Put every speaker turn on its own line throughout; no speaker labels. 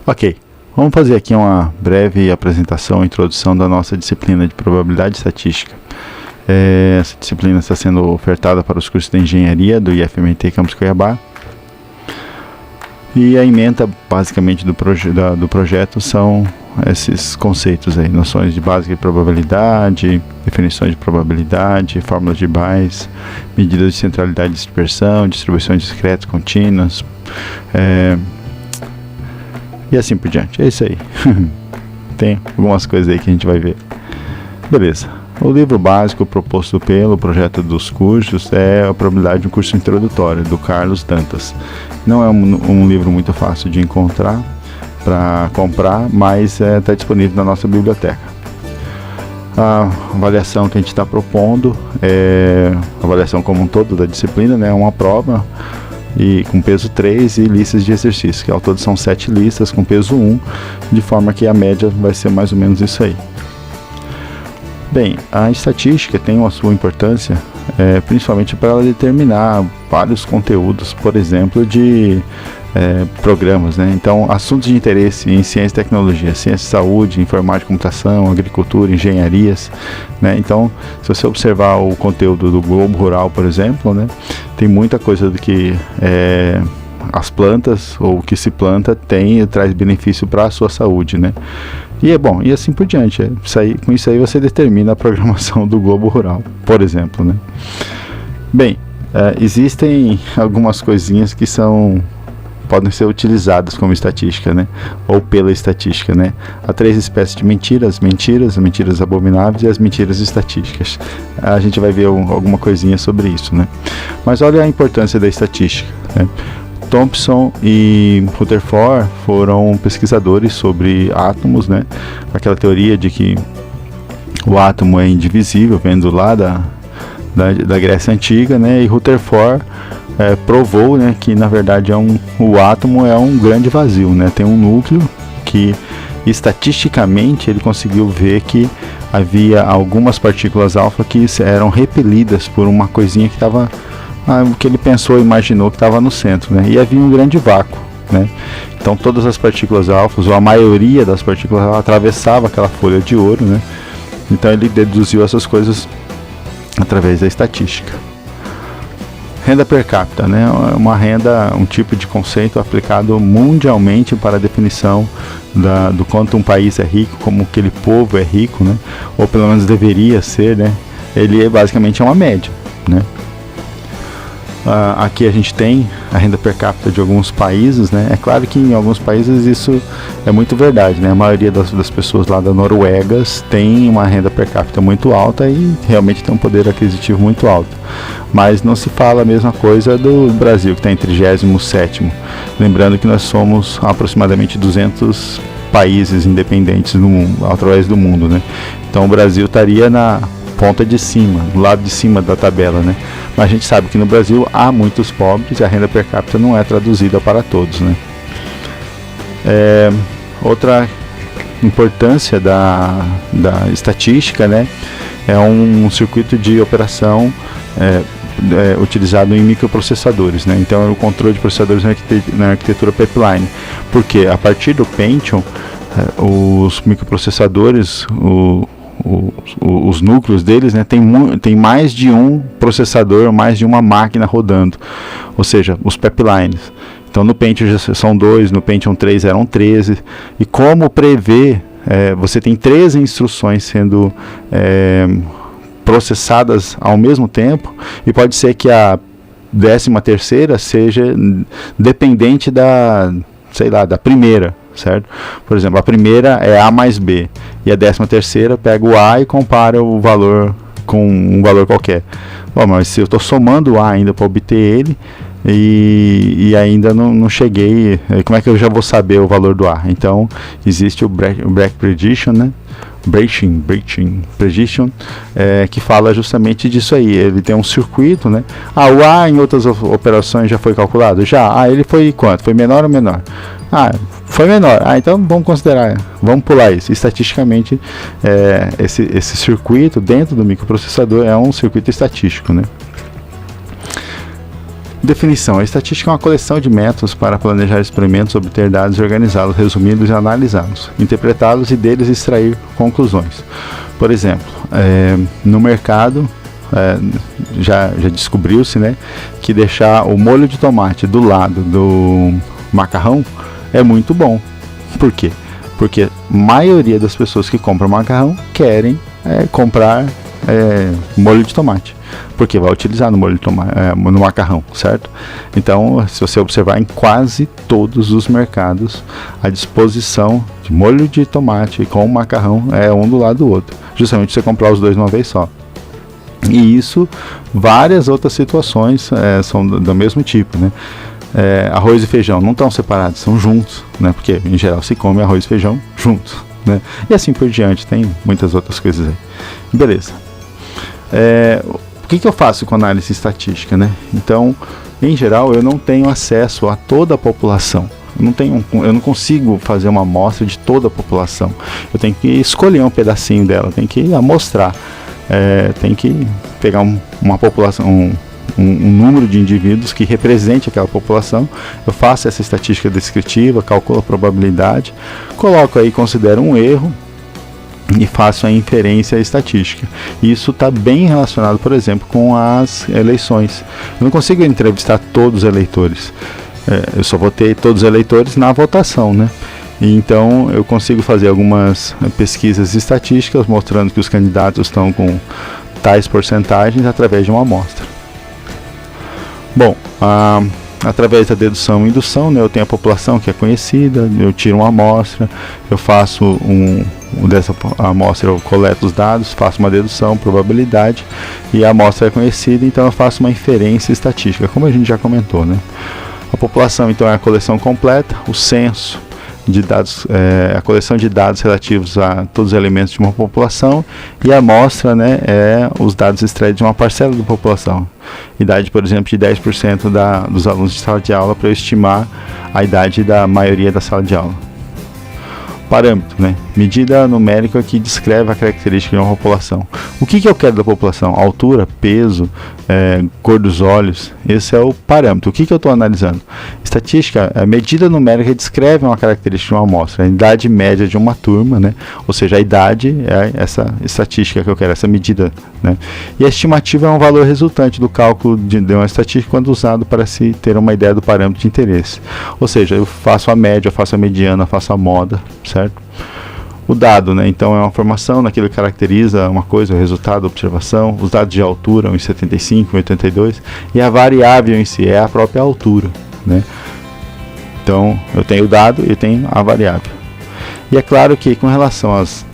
Ok, vamos fazer aqui uma breve apresentação, introdução da nossa disciplina de probabilidade e estatística. Essa disciplina está sendo ofertada para os cursos de engenharia do IFMT Campus Cuiabá. E a ementa basicamente do projeto são esses conceitos aí, noções de básica de probabilidade, definições de probabilidade, fórmulas de Bayes, medidas de centralidade e dispersão, distribuições discretas contínuas, e assim por diante. É isso aí. Tem algumas coisas aí que a gente vai ver. Beleza. O livro básico proposto pelo projeto dos cursos é a probabilidade de um curso introdutório, do Carlos Dantas. Não é um livro muito fácil de encontrar para comprar, mas está disponível na nossa biblioteca. A avaliação que a gente está propondo é a avaliação como um todo da disciplina, né? Uma prova e com peso 3 e listas de exercícios, que ao todo são 7 listas com peso 1, de forma que a média vai ser mais ou menos isso aí. Bem, a estatística tem a sua importância, principalmente para ela determinar vários conteúdos, por exemplo, de programas, né? Então, assuntos de interesse em ciência e tecnologia, ciência e saúde, informática, computação, agricultura, engenharias, né? Então, se você observar o conteúdo do Globo Rural, por exemplo, né, tem muita coisa do que as plantas ou o que se planta traz benefício para a sua saúde, né? E e assim por diante. Com isso aí você determina a programação do Globo Rural, por exemplo, né? Bem, existem algumas coisinhas que podem ser utilizadas como estatística, né? Ou pela estatística, né? Há 3 espécies de mentiras: as mentiras abomináveis e as mentiras estatísticas. A gente vai ver alguma coisinha sobre isso, né? Mas olha a importância da estatística, né? Thompson e Rutherford foram pesquisadores sobre átomos, né? Aquela teoria de que o átomo é indivisível, vendo lá da Grécia Antiga, né? E Rutherford provou, né, que na verdade o átomo é um grande vazio, né? Tem um núcleo que estatisticamente ele conseguiu ver que havia algumas partículas alfa que eram repelidas por uma coisinha que estava, o que ele pensou, imaginou que estava no centro, né? E havia um grande vácuo, né? Então todas as partículas alfas, ou a maioria das partículas alfa, atravessava aquela folha de ouro, né? Então ele deduziu essas coisas através da estatística. Renda per capita, né? Um tipo de conceito aplicado mundialmente para a definição do quanto um país é rico, como aquele povo é rico, né? Ou pelo menos deveria ser, né? Ele basicamente é uma média, né? Aqui a gente tem a renda per capita de alguns países, né? É claro que em alguns países isso é muito verdade, né? A maioria das pessoas lá da Noruega tem uma renda per capita muito alta e realmente tem um poder aquisitivo muito alto. Mas não se fala a mesma coisa do Brasil, que está em 37º. Lembrando que nós somos aproximadamente 200 países independentes no mundo, através do mundo, né? Então o Brasil estaria na ponta de cima, do lado de cima da tabela, né? Mas a gente sabe que no Brasil há muitos pobres e a renda per capita não é traduzida para todos, né? Outra importância da estatística, né, é um circuito de operação utilizado em microprocessadores, né? Então é o controle de processadores na arquitetura pipeline, porque a partir do Pentium os microprocessadores, os núcleos deles, né, tem mais de um processador, mais de uma máquina rodando, ou seja, os pipelines. Então no Pentium já são 2, no Pentium 3 eram 13, e como prever, você tem 13 instruções sendo processadas ao mesmo tempo, e pode ser que a 13ª seja dependente da primeira, certo? Por exemplo, a primeira é A mais B, e a 13ª pega o A e compara o valor com um valor qualquer. Bom, mas se eu estou somando o A ainda para obter ele, e ainda não cheguei, como é que eu já vou saber o valor do A? Então, existe o Break Prediction, né? Breaching Prediction, que fala justamente disso aí. Ele tem um circuito, né? O A em outras operações já foi calculado? Já. Ele foi quanto? Foi menor ou menor? Foi menor. Então vamos considerar, vamos pular isso. Estatisticamente, esse circuito dentro do microprocessador é um circuito estatístico, né? Definição: a estatística é uma coleção de métodos para planejar experimentos, obter dados, organizá-los, resumi-los e analisá-los, interpretá-los e deles extrair conclusões. Por exemplo, no mercado já descobriu-se, né, que deixar o molho de tomate do lado do macarrão é muito bom. Por quê? Porque a maioria das pessoas que compram macarrão querem comprar molho de tomate, porque vai utilizar no molho de tomate, no macarrão, certo? Então, se você observar, em quase todos os mercados, a disposição de molho de tomate com macarrão é um do lado do outro, justamente você comprar os dois de uma vez só. E isso, várias outras situações são do mesmo tipo, né? Arroz e feijão não estão separados, são juntos, né? Porque em geral se come arroz e feijão juntos, né? E assim por diante, tem muitas outras coisas aí. Beleza. O que eu faço com análise estatística, né? Então, em geral, eu não tenho acesso a toda a população. Eu não consigo fazer uma amostra de toda a população. Eu tenho que escolher um pedacinho dela, tenho que amostrar. Tem que pegar uma população, um número de indivíduos que represente aquela população. Eu faço essa estatística descritiva, calculo a probabilidade, coloco aí, considero um erro e faço a inferência estatística. Isso está bem relacionado, por exemplo, com as eleições. Eu não consigo entrevistar todos os eleitores, eu só vou ter todos os eleitores na votação, né? Então eu consigo fazer algumas pesquisas estatísticas mostrando que os candidatos estão com tais porcentagens através de uma amostra. Bom, através da dedução e indução, né, eu tenho a população que é conhecida, eu tiro uma amostra, eu faço dessa amostra, eu coleto os dados, faço uma dedução, probabilidade, e a amostra é conhecida, então eu faço uma inferência estatística, como a gente já comentou, né? A população, então, é a coleção completa, o censo de dados, a coleção de dados relativos a todos os elementos de uma população, e a amostra, né, os dados extraídos de uma parcela da população. Idade, por exemplo, de 10% dos alunos de sala de aula, para eu estimar a idade da maioria da sala de aula. Parâmetro, né? Medida numérica que descreve a característica de uma população. O que eu quero da população? Altura, peso, cor dos olhos. Esse é o parâmetro. O que eu estou analisando? Estatística, a medida numérica descreve uma característica de uma amostra, a idade média de uma turma, né? Ou seja, a idade é essa estatística que eu quero, essa medida, né? E a estimativa é um valor resultante do cálculo de uma estatística quando usado para se ter uma ideia do parâmetro de interesse. Ou seja, eu faço a média, eu faço a mediana, eu faço a moda, certo? O dado, né? Então é uma informação naquilo que caracteriza uma coisa, o resultado, a observação, os dados de altura, 1,75, 1,82, e a variável em si é a própria altura, né? Então eu tenho o dado e tenho a variável. E é claro que com relação às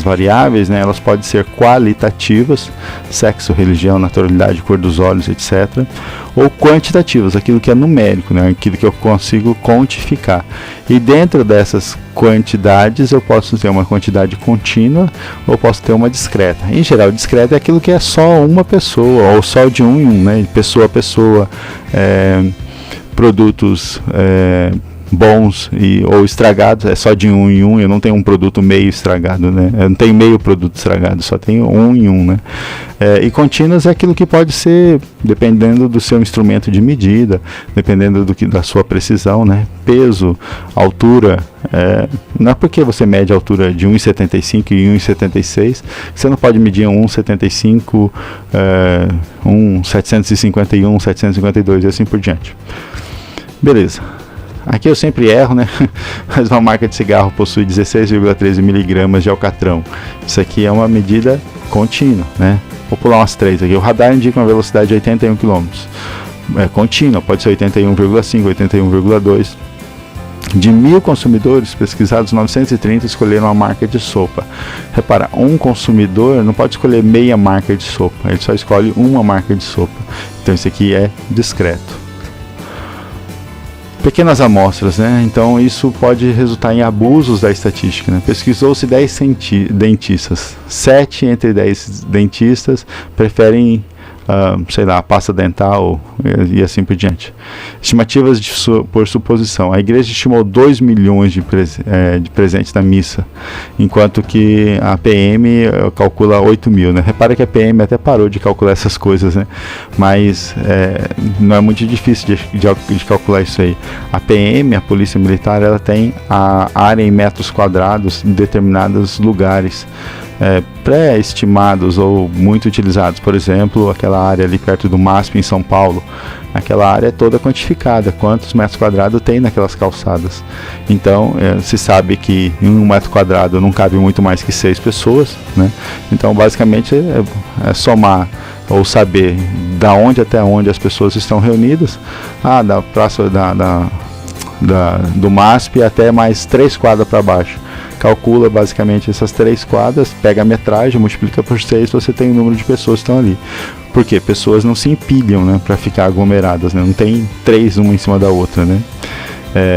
variáveis, né, elas podem ser qualitativas, sexo, religião, naturalidade, cor dos olhos, etc. Ou quantitativas, aquilo que é numérico, né, aquilo que eu consigo quantificar. E dentro dessas quantidades eu posso ter uma quantidade contínua ou posso ter uma discreta. Em geral, discreta é aquilo que é só uma pessoa, ou só de um em um, né, pessoa a pessoa, produtos bons ou estragados, é só de um em um. Eu não tenho um produto meio estragado, né? Eu não tenho meio produto estragado, só tenho um em um, né? E contínuas é aquilo que pode ser, dependendo do seu instrumento de medida, dependendo da sua precisão, né? Peso, altura, não é porque você mede a altura de 1,75 e 1,76 que você não pode medir 1,75, 1,751, 752 e assim por diante. Beleza. Aqui eu sempre erro, né? Mas uma marca de cigarro possui 16,13 miligramas de alcatrão. Isso aqui é uma medida contínua, né? Vou pular umas 3 aqui. O radar indica uma velocidade de 81 km. É contínua, pode ser 81,5, 81,2. De 1.000 consumidores pesquisados, 930 escolheram uma marca de sopa. Repara, um consumidor não pode escolher meia marca de sopa, ele só escolhe uma marca de sopa. Então isso aqui é discreto. Pequenas amostras, né? Então isso pode resultar em abusos da estatística, né? Pesquisou-se 10 dentistas. 7 entre 10 dentistas preferem sei lá, pasta dental e assim por diante. Estimativas por suposição. A igreja estimou 2 milhões de presentes na missa, enquanto que a PM calcula 8 mil, né? Repara que a PM até parou de calcular essas coisas, né? Mas não é muito difícil de calcular isso aí. A PM, a Polícia Militar, ela tem a área em metros quadrados em determinados lugares pré-estimados ou muito utilizados. Por exemplo, aquela área ali perto do MASP em São Paulo, aquela área é toda quantificada, quantos metros quadrados tem naquelas calçadas. Então se sabe que em 1 metro quadrado não cabe muito mais que 6 pessoas, né? Então basicamente é somar ou saber da onde até onde as pessoas estão reunidas, da praça do MASP até mais 3 quadras para baixo. Calcula basicamente essas 3 quadras, pega a metragem, multiplica por 6, você tem o número de pessoas que estão ali. Porque pessoas não se empilham, né, para ficar aglomeradas, né? Não tem 3 uma em cima da outra, né?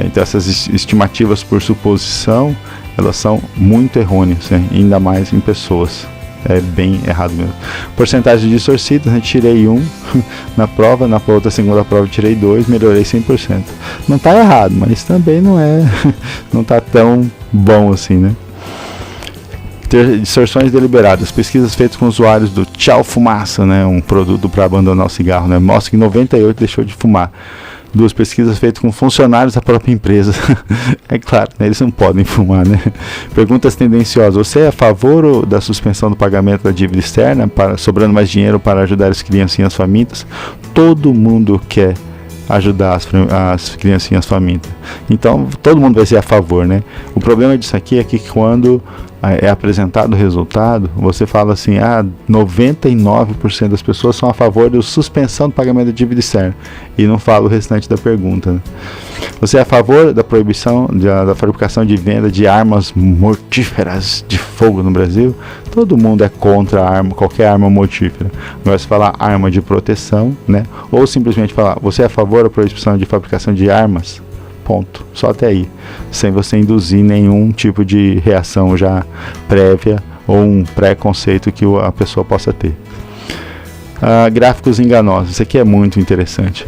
Então essas estimativas por suposição, elas são muito errôneas, né? Ainda mais em pessoas. É bem errado mesmo. Porcentagem distorcida, né? Tirei 1 na prova, na outra segunda prova tirei 2, melhorei 100%. Não está errado, mas também não está tão bom assim, né? Distorções deliberadas. Pesquisas feitas com usuários do Tchau Fumaça, né? Um produto para abandonar o cigarro, né? Mostra que 98 deixou de fumar. 2 pesquisas feitas com funcionários da própria empresa. É claro, né, eles não podem fumar, né? Perguntas tendenciosas. Você é a favor da suspensão do pagamento da dívida externa, sobrando mais dinheiro para ajudar as criancinhas famintas? Todo mundo quer ajudar as criancinhas famintas. Então, todo mundo vai ser a favor, né? O problema disso aqui é que quando é apresentado o resultado, você fala assim, 99% das pessoas são a favor da suspensão do pagamento da dívida externa, e não fala o restante da pergunta, né? Você é a favor da proibição da fabricação de venda de armas mortíferas de fogo no Brasil? Todo mundo é contra qualquer arma mortífera. Agora você falar arma de proteção, né? Ou simplesmente falar, você é a favor da proibição de fabricação de armas? Ponto. Só até aí. Sem você induzir nenhum tipo de reação já prévia ou um preconceito que a pessoa possa ter. Gráficos enganosos. Isso aqui é muito interessante.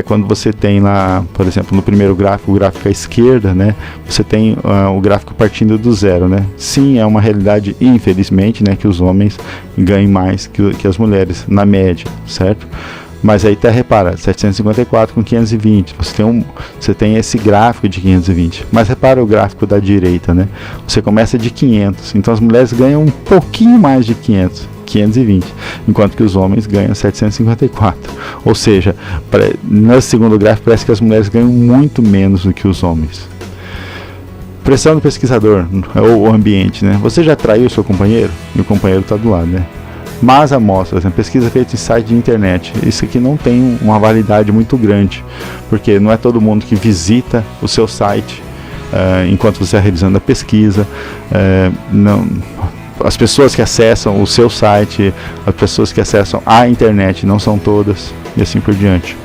Quando você tem lá, por exemplo, no primeiro gráfico, o gráfico à esquerda, né, você tem o gráfico partindo do zero, né? Sim, é uma realidade, infelizmente, né, que os homens ganhem mais que as mulheres, na média, certo? Mas aí repara, 754 com 520, você tem esse gráfico de 520, mas repara o gráfico da direita, né? Você começa de 500, então as mulheres ganham um pouquinho mais de 520, enquanto que os homens ganham 754, ou seja, no segundo gráfico parece que as mulheres ganham muito menos do que os homens. Pressão do pesquisador, ou o ambiente, né? Você já traiu o seu companheiro? E o companheiro está do lado, né? Mas amostras, né? Pesquisa feita em site de internet, isso aqui não tem uma validade muito grande, porque não é todo mundo que visita o seu site enquanto você está realizando a pesquisa, as pessoas que acessam o seu site, as pessoas que acessam a internet não são todas, e assim por diante.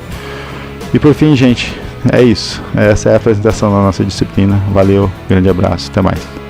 E por fim, gente, é isso. Essa é a apresentação da nossa disciplina. Valeu, grande abraço, até mais.